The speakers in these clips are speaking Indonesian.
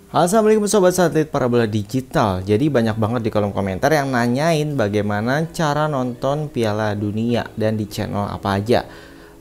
Assalamualaikum sobat satelit parabola digital. Jadi banyak banget di kolom komentar yang nanyain bagaimana cara nonton Piala Dunia dan di channel apa aja.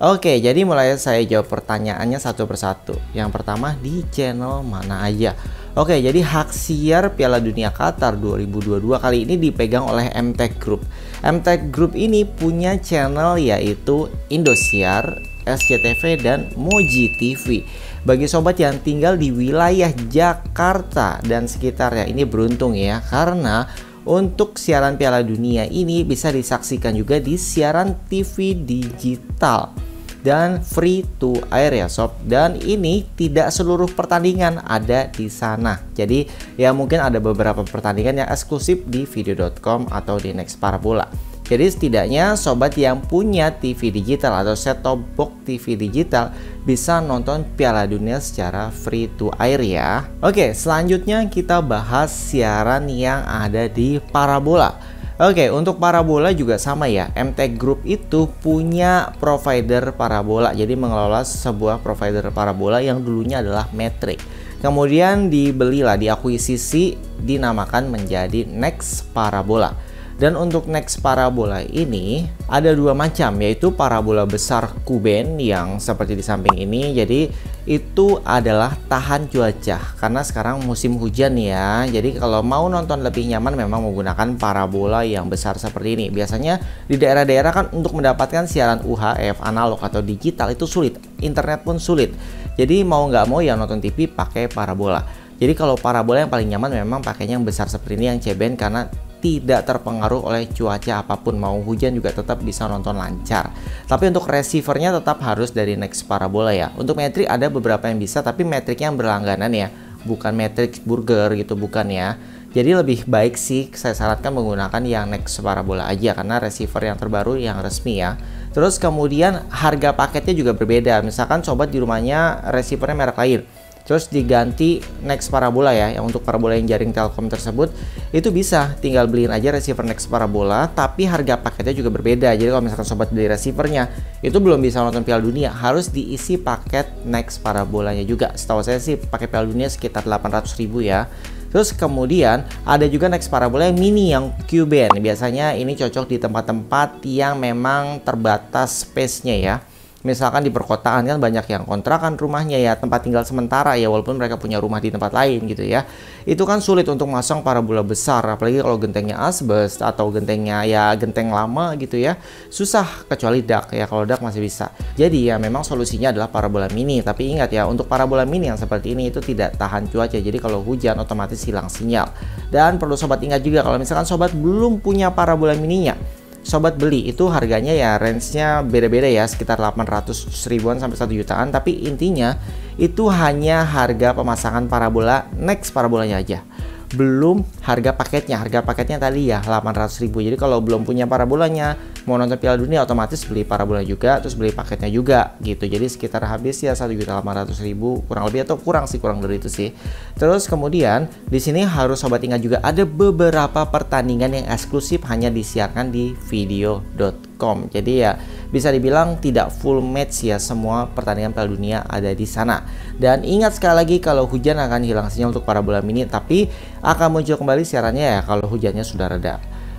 Oke, jadi mulai saya jawab pertanyaannya satu persatu. Yang pertama, di channel mana aja? Oke, jadi hak siar Piala Dunia Qatar 2022 kali ini dipegang oleh MTech Group. MTech Group ini punya channel yaitu Indosiar, SCTV, dan Moji TV. Bagi sobat yang tinggal di wilayah Jakarta dan sekitarnya, ini beruntung ya, karena untuk siaran Piala Dunia ini bisa disaksikan juga di siaran TV digital dan free to air ya sob. Dan ini tidak seluruh pertandingan ada di sana. Jadi ya mungkin ada beberapa pertandingan yang eksklusif di video.com atau di Next Parabola. Jadi setidaknya sobat yang punya TV digital atau set-top box TV digital bisa nonton Piala Dunia secara free to air ya. Oke, selanjutnya kita bahas siaran yang ada di parabola. Oke, untuk parabola juga sama ya. MTech Group itu punya provider parabola. Jadi mengelola sebuah provider parabola yang dulunya adalah Matrix. Kemudian dibelilah, diakuisisi, dinamakan menjadi Next Parabola. Dan untuk Next Parabola ini ada dua macam, yaitu parabola besar Kuben yang seperti di samping ini. Jadi itu adalah tahan cuaca karena sekarang musim hujan ya. Jadi kalau mau nonton lebih nyaman memang menggunakan parabola yang besar seperti ini. Biasanya di daerah-daerah kan untuk mendapatkan siaran UHF analog atau digital itu sulit, internet pun sulit. Jadi mau nggak mau ya nonton TV pakai parabola. Jadi kalau parabola yang paling nyaman memang pakainya yang besar seperti ini, yang CBN, karena tidak terpengaruh oleh cuaca apapun, mau hujan juga tetap bisa nonton lancar. Tapi untuk receivernya tetap harus dari Next Parabola ya. Untuk Matrix ada beberapa yang bisa, tapi Matrix yang berlangganan ya, bukan Matrix Burger gitu, bukan ya. Jadi lebih baik sih saya sarankan menggunakan yang Next Parabola aja karena receiver yang terbaru yang resmi ya. Terus kemudian harga paketnya juga berbeda. Misalkan sobat di rumahnya receivernya merek lain, terus diganti Next Parabola ya, yang untuk parabola yang jaring Telkom tersebut, itu bisa tinggal beliin aja receiver Next Parabola, tapi harga paketnya juga berbeda. Jadi kalau misalkan sobat beli receivernya itu belum bisa nonton Piala Dunia, harus diisi paket Next Parabolanya juga. Setahu saya sih pakai Piala Dunia sekitar 800.000 ya. Terus kemudian ada juga Next Parabola yang mini, yang Q-band. Biasanya ini cocok di tempat-tempat yang memang terbatas space-nya ya. Misalkan di perkotaan kan banyak yang kontrakan rumahnya ya, tempat tinggal sementara ya, walaupun mereka punya rumah di tempat lain gitu ya. Itu kan sulit untuk masang parabola besar, apalagi kalau gentengnya asbes atau gentengnya ya genteng lama gitu ya. Susah, kecuali dak ya, kalau dak masih bisa. Jadi ya memang solusinya adalah parabola mini. Tapi ingat ya, untuk parabola mini yang seperti ini itu tidak tahan cuaca. Jadi kalau hujan otomatis hilang sinyal. Dan perlu sobat ingat juga, kalau misalkan sobat belum punya parabola mininya, sobat beli itu harganya ya range-nya beda-beda ya, sekitar 800 ribuan sampai 1 jutaan. Tapi intinya itu hanya harga pemasangan parabola Next Parabolanya aja, belum harga paketnya. Harga paketnya tadi ya 800.000. Jadi kalau belum punya parabolanya, mau nonton Piala Dunia otomatis beli parabola juga, terus beli paketnya juga gitu. Jadi sekitar habis ya 1.800.000 kurang lebih, atau kurang sih, kurang dari itu sih. Terus kemudian di sini harus sobat ingat juga ada beberapa pertandingan yang eksklusif hanya disiarkan di video.com. Jadi ya bisa dibilang tidak full match ya, semua pertandingan Piala Dunia ada di sana. Dan ingat sekali lagi, kalau hujan akan hilang sinyal untuk parabola mini, tapi akan muncul kembali siarannya ya kalau hujannya sudah reda.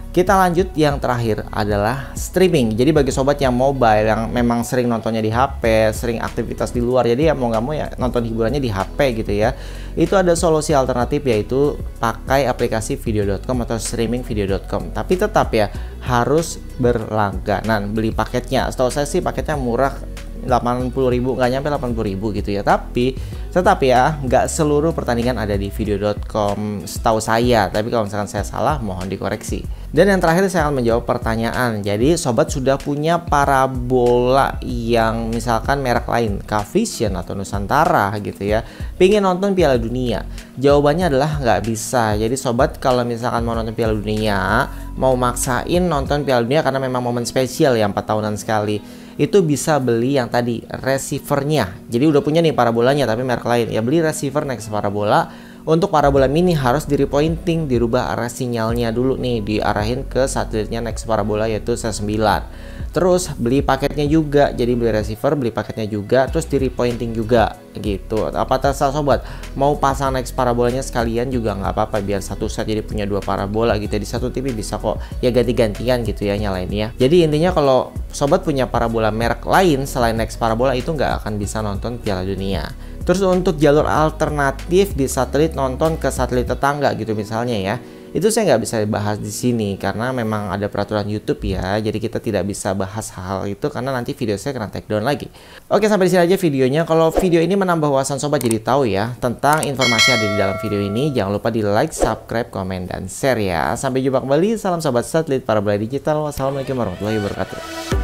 Kita lanjut, yang terakhir adalah streaming. Jadi bagi sobat yang mobile, yang memang sering nontonnya di HP, sering aktivitas di luar, jadi ya mau nggak mau ya nonton hiburannya di HP gitu ya, itu ada solusi alternatif, yaitu pakai aplikasi video.com atau streaming video.com. Tapi tetap ya harus berlangganan beli paketnya. Setahu saya sih paketnya murah, 80.000, nggak nyampe 80.000 gitu ya. Tapi tetap ya nggak seluruh pertandingan ada di video.com setahu saya. Tapi kalau misalkan saya salah mohon dikoreksi. Dan yang terakhir saya akan menjawab pertanyaan. Jadi sobat sudah punya parabola yang misalkan merek lain, Cavision atau Nusantara gitu ya, pengen nonton Piala Dunia? Jawabannya adalah nggak bisa. Jadi sobat kalau misalkan mau nonton Piala Dunia, mau maksain nonton Piala Dunia karena memang momen spesial ya, 4 tahunan sekali, itu bisa beli yang tadi receivernya. Jadi udah punya nih parabolanya tapi merek lain, ya beli receiver Next Parabola. Untuk parabola mini harus di repointing, dirubah arah sinyalnya dulu nih, diarahin ke satelitnya Next Parabola yaitu C9. Terus beli paketnya juga, jadi beli receiver, beli paketnya juga, terus di repointing juga gitu. Apa terserah sobat, mau pasang next parabolanya sekalian juga nggak apa-apa, biar satu set jadi punya 2 parabola gitu ya. Di satu TV bisa kok ya ganti-gantian gitu ya nyalainnya. Jadi intinya kalau sobat punya parabola merek lain selain next parabola itu nggak akan bisa nonton Piala Dunia. Terus untuk jalur alternatif di satelit nonton ke satelit tetangga gitu misalnya ya, itu saya nggak bisa bahas di sini karena memang ada peraturan YouTube ya, jadi kita tidak bisa bahas hal itu karena nanti video saya kena take down lagi. Oke, sampai di sini aja videonya. Kalau video ini menambah wawasan sobat jadi tahu ya tentang informasi yang ada di dalam video ini, jangan lupa di like, subscribe, komen, dan share ya. Sampai jumpa kembali, salam sobat satelit parabola digital. Wassalamualaikum warahmatullahi wabarakatuh.